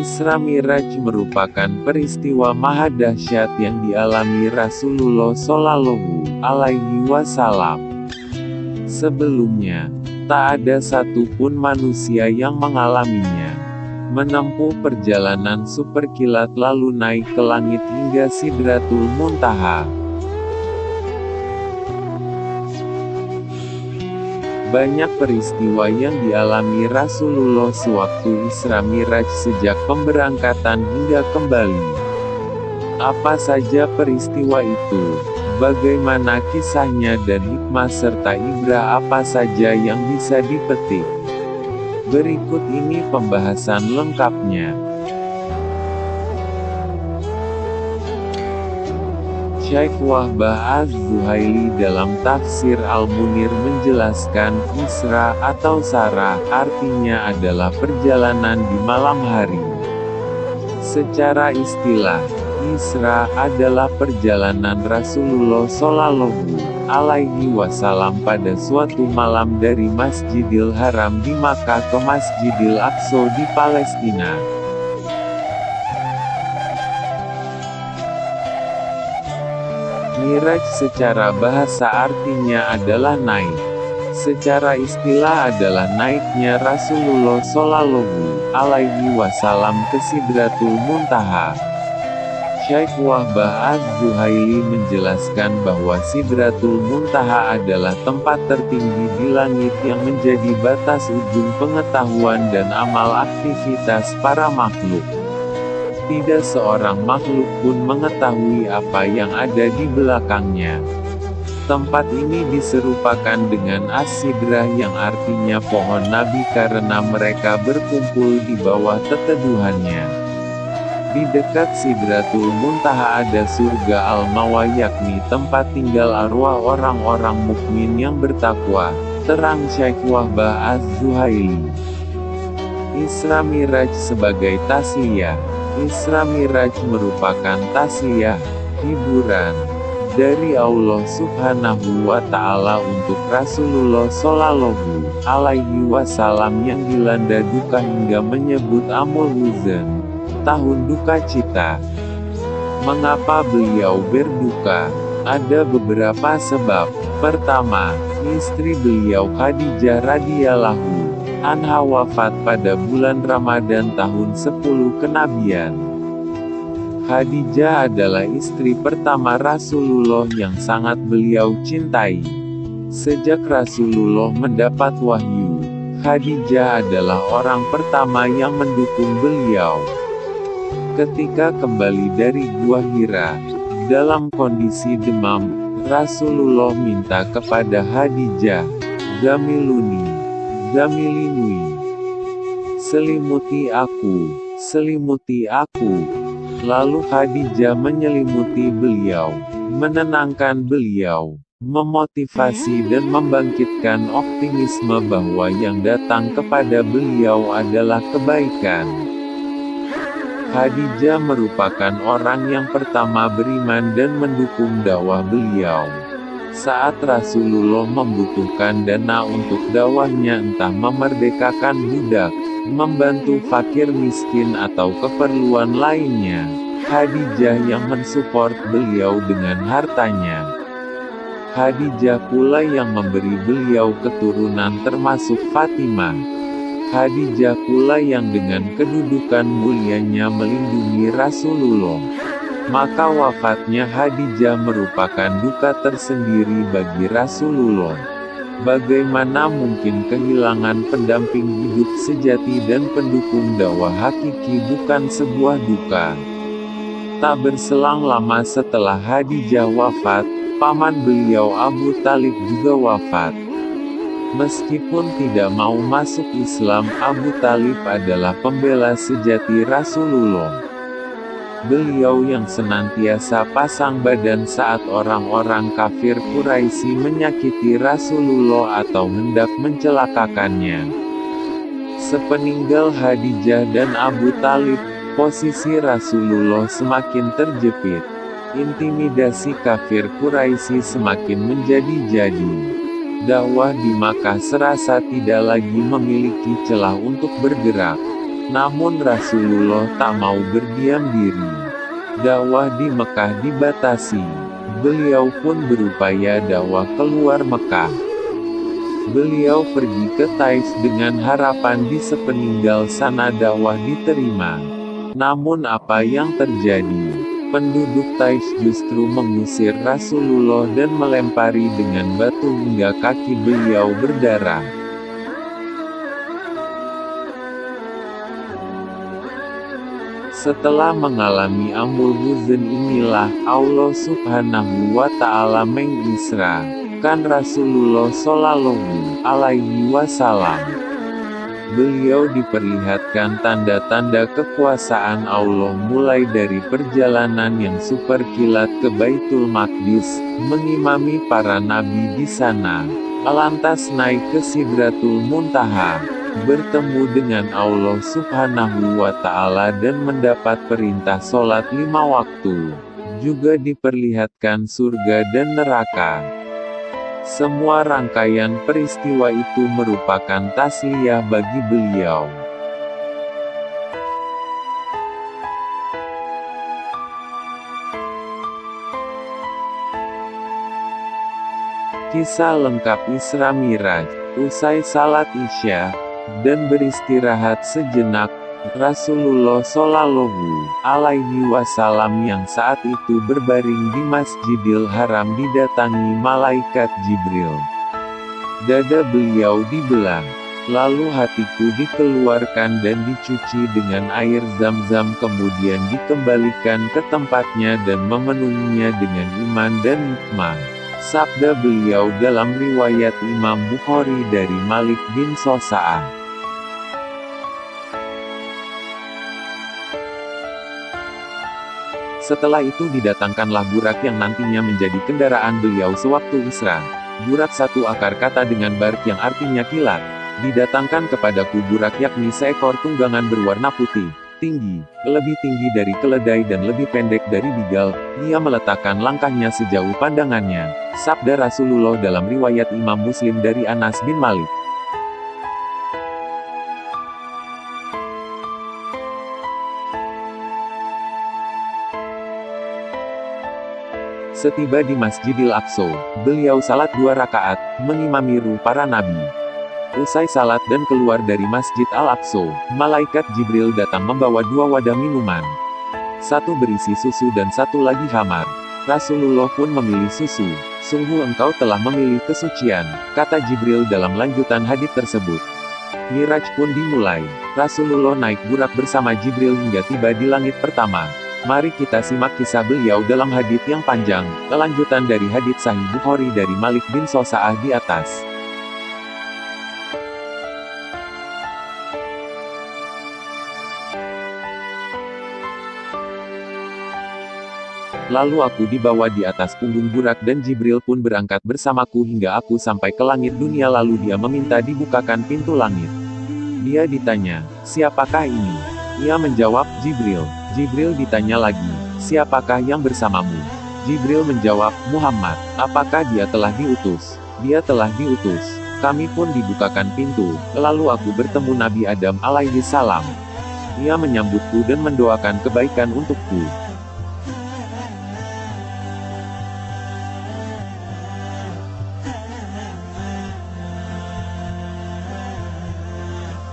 Isra Miraj merupakan peristiwa maha dahsyat yang dialami Rasulullah Shallallahu Alaihi Wasallam. Sebelumnya, tak ada satupun manusia yang mengalaminya. Menempuh perjalanan super kilat lalu naik ke langit hingga Sidratul Muntaha. Banyak peristiwa yang dialami Rasulullah sewaktu Isra Miraj sejak pemberangkatan hingga kembali. Apa saja peristiwa itu? Bagaimana kisahnya dan hikmah serta ibrah apa saja yang bisa dipetik? Berikut ini pembahasan lengkapnya. Syekh Wahbah Az-Zuhaili dalam tafsir Al-Munir menjelaskan, Isra atau Sarah artinya adalah perjalanan di malam hari. Secara istilah, Isra adalah perjalanan Rasulullah Shallallahu Alaihi Wasallam pada suatu malam dari Masjidil Haram di Makkah ke Masjidil Aqsa di Palestina. Miraj secara bahasa artinya adalah naik. Secara istilah adalah naiknya Rasulullah Shallallahu Alaihi Wasallam ke Sidratul Muntaha. Syekh Wahbah Az-Zuhaili menjelaskan bahwa Sidratul Muntaha adalah tempat tertinggi di langit yang menjadi batas ujung pengetahuan dan amal aktivitas para makhluk. Tidak seorang makhluk pun mengetahui apa yang ada di belakangnya. Tempat ini diserupakan dengan As-Sidrah yang artinya pohon Nabi karena mereka berkumpul di bawah teteduhannya. Di dekat Sidratul Muntaha ada surga Al-Mawa yakni tempat tinggal arwah orang-orang mukmin yang bertakwa, terang Syekh Wahbah Az-Zuhaili. Isra Miraj sebagai tasliyah. Isra Miraj merupakan tasliyah, hiburan, dari Allah Subhanahu wa Ta'ala untuk Rasulullah Shallallahu Alaihi Wasallam yang dilanda duka hingga menyebut Amul Huzn, tahun duka cita. Mengapa beliau berduka? Ada beberapa sebab. Pertama, istri beliau Khadijah radhiyallahu anha wafat pada bulan Ramadan tahun 10 kenabian. Khadijah adalah istri pertama Rasulullah yang sangat beliau cintai. Sejak Rasulullah mendapat wahyu, Khadijah adalah orang pertama yang mendukung beliau. Ketika kembali dari Gua Hira, dalam kondisi demam, Rasulullah minta kepada Khadijah, Gamiluni, Gamilinui, selimuti aku. Lalu Khadijah menyelimuti beliau, menenangkan beliau, memotivasi dan membangkitkan optimisme bahwa yang datang kepada beliau adalah kebaikan. Khadijah merupakan orang yang pertama beriman dan mendukung dakwah beliau. Saat Rasulullah membutuhkan dana untuk dakwahnya entah memerdekakan budak, membantu fakir miskin atau keperluan lainnya, Khadijah yang mensupport beliau dengan hartanya. Khadijah pula yang memberi beliau keturunan termasuk Fatimah. Khadijah pula yang dengan kedudukan mulianya melindungi Rasulullah. Maka wafatnya Khadijah merupakan duka tersendiri bagi Rasulullah. Bagaimana mungkin kehilangan pendamping hidup sejati dan pendukung dakwah hakiki bukan sebuah duka? Tak berselang lama setelah Khadijah wafat, paman beliau Abu Thalib juga wafat. Meskipun tidak mau masuk Islam, Abu Thalib adalah pembela sejati Rasulullah. Beliau yang senantiasa pasang badan saat orang-orang kafir Quraisy menyakiti Rasulullah atau hendak mencelakakannya. Sepeninggal Khadijah dan Abu Thalib, posisi Rasulullah semakin terjepit. Intimidasi kafir Quraisy semakin menjadi-jadi. Dakwah di Makkah serasa tidak lagi memiliki celah untuk bergerak. Namun Rasulullah tak mau berdiam diri. Dakwah di Mekah dibatasi. Beliau pun berupaya dakwah keluar Mekah. Beliau pergi ke Taif dengan harapan di sepeninggal sana dakwah diterima. Namun apa yang terjadi? Penduduk Taif justru mengusir Rasulullah dan melempari dengan batu hingga kaki beliau berdarah. Setelah mengalami amul huzn inilah Allah Subhanahu wa Ta'ala mengisrakan Rasulullah Shallallahu Alaihi Wasallam. Beliau diperlihatkan tanda-tanda kekuasaan Allah mulai dari perjalanan yang super kilat ke Baitul Maqdis, mengimami para nabi di sana, lantas naik ke Sidratul Muntaha, bertemu dengan Allah Subhanahu wa Ta'ala dan mendapat perintah sholat 5 waktu. Juga diperlihatkan surga dan neraka. Semua rangkaian peristiwa itu merupakan tasliyah bagi beliau. Kisah lengkap Isra Miraj. Usai salat Isya dan beristirahat sejenak, Rasulullah Shallallahu Alaihi Wasallam yang saat itu berbaring di Masjidil Haram didatangi malaikat Jibril. Dada beliau dibelah, lalu hatiku dikeluarkan dan dicuci dengan air Zam-Zam kemudian dikembalikan ke tempatnya dan memenuhinya dengan iman dan hikmah. Sabda beliau dalam riwayat Imam Bukhari dari Malik bin Sosa'ah. Setelah itu didatangkanlah burak yang nantinya menjadi kendaraan beliau sewaktu Isra. Burak satu akar kata dengan bark yang artinya kilat. Didatangkan kepadaku burak yakni seekor tunggangan berwarna putih, tinggi, lebih tinggi dari keledai dan lebih pendek dari bigal. Dia meletakkan langkahnya sejauh pandangannya. Sabda Rasulullah dalam riwayat Imam Muslim dari Anas bin Malik. Setiba di Masjidil Aqsa, beliau salat 2 rakaat, mengimami para nabi. Usai salat dan keluar dari Masjid Al-Aqsa, malaikat Jibril datang membawa 2 wadah minuman. Satu berisi susu dan satu lagi khamar. Rasulullah pun memilih susu. Sungguh engkau telah memilih kesucian, kata Jibril dalam lanjutan hadits tersebut. Miraj pun dimulai. Rasulullah naik burak bersama Jibril hingga tiba di langit pertama. Mari kita simak kisah beliau dalam hadits yang panjang, kelanjutan dari hadits Sahih Bukhari dari Malik bin Sosa'ah di atas. Lalu aku dibawa di atas punggung burak dan Jibril pun berangkat bersamaku hingga aku sampai ke langit dunia lalu dia meminta dibukakan pintu langit. Dia ditanya, siapakah ini? Ia menjawab, Jibril. Jibril ditanya lagi, siapakah yang bersamamu? Jibril menjawab, Muhammad. Apakah dia telah diutus? Dia telah diutus. Kami pun dibukakan pintu, lalu aku bertemu Nabi Adam alaihi salam. Ia menyambutku dan mendoakan kebaikan untukku.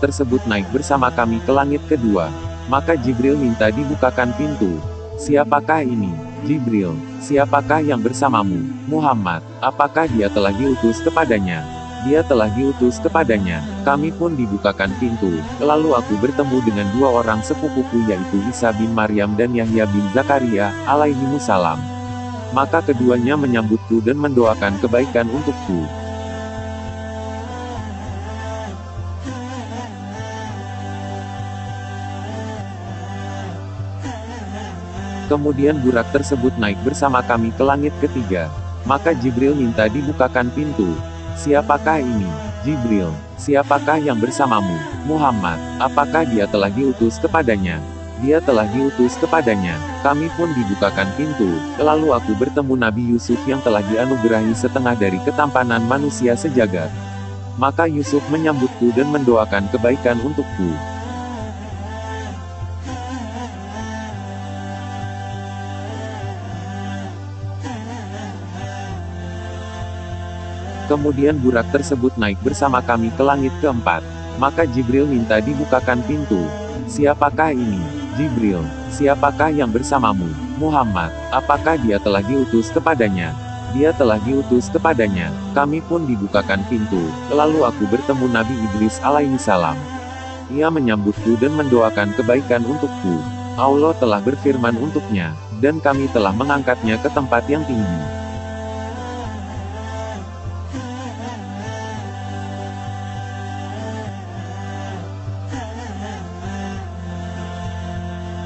Tersebut naik bersama kami ke langit kedua. Maka Jibril minta dibukakan pintu. Siapakah ini? Jibril. Siapakah yang bersamamu? Muhammad. Apakah dia telah diutus kepadanya? Dia telah diutus kepadanya. Kami pun dibukakan pintu. Lalu aku bertemu dengan 2 orang sepupuku yaitu Isa bin Maryam dan Yahya bin Zakaria, alaihimussalam. Maka keduanya menyambutku dan mendoakan kebaikan untukku. Kemudian burak tersebut naik bersama kami ke langit ketiga. Maka Jibril minta dibukakan pintu. Siapakah ini? Jibril. Siapakah yang bersamamu? Muhammad. Apakah dia telah diutus kepadanya? Dia telah diutus kepadanya. Kami pun dibukakan pintu. Lalu aku bertemu Nabi Yusuf yang telah dianugerahi setengah dari ketampanan manusia sejagat. Maka Yusuf menyambutku dan mendoakan kebaikan untukku. Kemudian burak tersebut naik bersama kami ke langit keempat. Maka Jibril minta dibukakan pintu. Siapakah ini? Jibril. Siapakah yang bersamamu? Muhammad. Apakah dia telah diutus kepadanya? Dia telah diutus kepadanya. Kami pun dibukakan pintu. Lalu aku bertemu Nabi Idris alaihi salam. Ia menyambutku dan mendoakan kebaikan untukku. Allah telah berfirman untuknya, dan kami telah mengangkatnya ke tempat yang tinggi.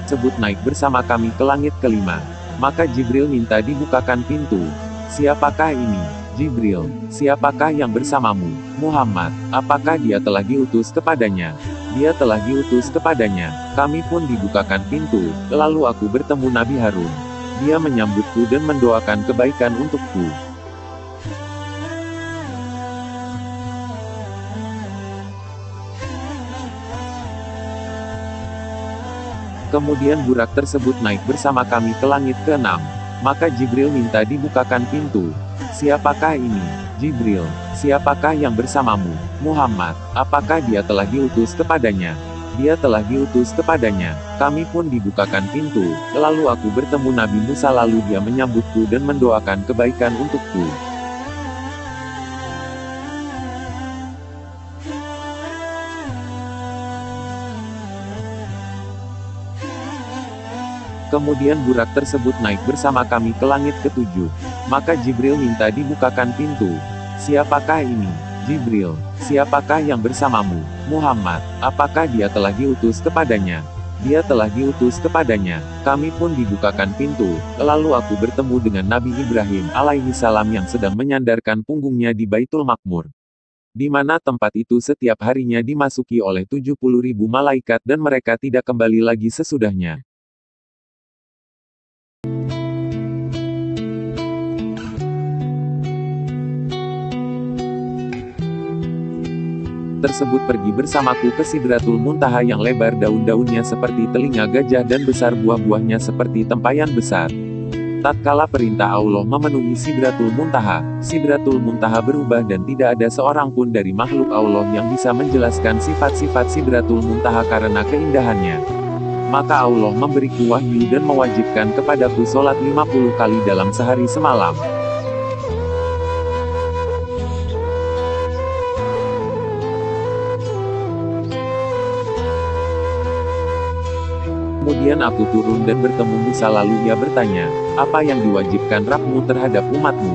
Sebut naik bersama kami ke langit kelima. Maka Jibril minta dibukakan pintu. Siapakah ini? Jibril. Siapakah yang bersamamu? Muhammad. Apakah dia telah diutus kepadanya? Dia telah diutus kepadanya. Kami pun dibukakan pintu. Lalu aku bertemu Nabi Harun. Dia menyambutku dan mendoakan kebaikan untukku. Kemudian burak tersebut naik bersama kami ke langit ke-6. Maka Jibril minta dibukakan pintu. Siapakah ini? Jibril. Siapakah yang bersamamu? Muhammad. Apakah dia telah diutus kepadanya? Dia telah diutus kepadanya. Kami pun dibukakan pintu. Lalu aku bertemu Nabi Musa, lalu dia menyambutku dan mendoakan kebaikan untukku. Kemudian burak tersebut naik bersama kami ke langit ke-7. Maka Jibril minta dibukakan pintu. Siapakah ini? Jibril. Siapakah yang bersamamu? Muhammad. Apakah dia telah diutus kepadanya? Dia telah diutus kepadanya. Kami pun dibukakan pintu. Lalu aku bertemu dengan Nabi Ibrahim alaihi salam yang sedang menyandarkan punggungnya di Baitul Makmur. Di mana tempat itu setiap harinya dimasuki oleh 70.000 malaikat dan mereka tidak kembali lagi sesudahnya. Tersebut pergi bersamaku ke Sidratul Muntaha yang lebar daun-daunnya seperti telinga gajah dan besar buah-buahnya seperti tempayan besar. Tatkala perintah Allah memenuhi Sidratul Muntaha berubah dan tidak ada seorang pun dari makhluk Allah yang bisa menjelaskan sifat-sifat Sidratul Muntaha karena keindahannya. Maka Allah memberiku wahyu dan mewajibkan kepadaku sholat 50 kali dalam sehari semalam. Kemudian aku turun dan bertemu Musa, lalu ia bertanya, apa yang diwajibkan Rabbmu terhadap umatmu?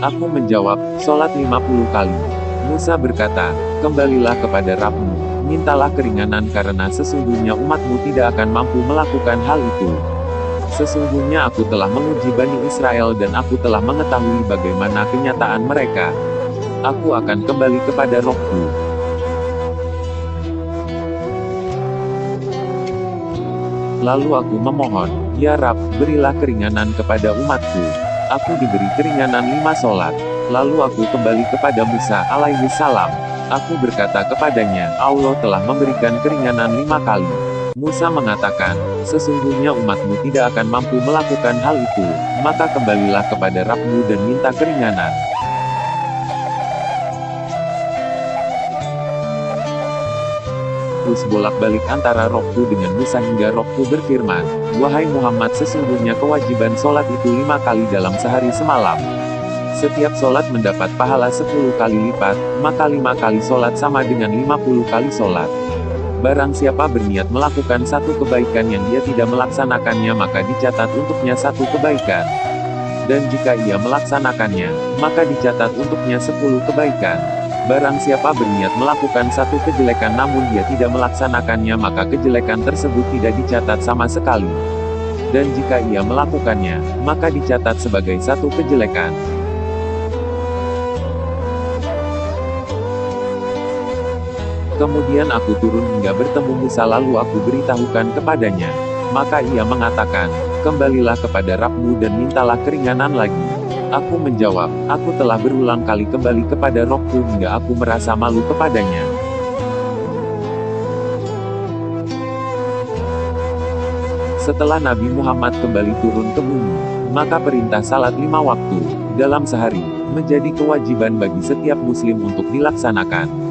Aku menjawab, sholat 50 kali. Musa berkata, kembalilah kepada Rabbmu, mintalah keringanan karena sesungguhnya umatmu tidak akan mampu melakukan hal itu. Sesungguhnya aku telah menguji Bani Israel dan aku telah mengetahui bagaimana kenyataan mereka. Aku akan kembali kepada Rohku. Lalu aku memohon, ya Rab, berilah keringanan kepada umatku. Aku diberi keringanan 5 sholat. Lalu aku kembali kepada Musa alaihi salam. Aku berkata kepadanya, Allah telah memberikan keringanan 5 kali. Musa mengatakan, sesungguhnya umatmu tidak akan mampu melakukan hal itu, maka kembalilah kepada Rabbmu dan minta keringanan. Terus bolak-balik antara Rohku dengan Musa hingga Rohku berfirman, wahai Muhammad, sesungguhnya kewajiban sholat itu 5 kali dalam sehari semalam. Setiap sholat mendapat pahala 10 kali lipat, maka 5 kali sholat sama dengan 50 kali sholat. Barang siapa berniat melakukan satu kebaikan yang dia tidak melaksanakannya, maka dicatat untuknya satu kebaikan. Dan jika ia melaksanakannya, maka dicatat untuknya 10 kebaikan. Barang siapa berniat melakukan satu kejelekan namun dia tidak melaksanakannya, maka kejelekan tersebut tidak dicatat sama sekali. Dan jika ia melakukannya, maka dicatat sebagai satu kejelekan. Kemudian aku turun hingga bertemu Musa, lalu aku beritahukan kepadanya. Maka ia mengatakan, kembalilah kepada Rabbmu dan mintalah keringanan lagi. Aku menjawab, aku telah berulang kali kembali kepada Rohku hingga aku merasa malu kepadanya. Setelah Nabi Muhammad kembali turun ke bumi, maka perintah salat 5 waktu dalam sehari menjadi kewajiban bagi setiap muslim untuk dilaksanakan.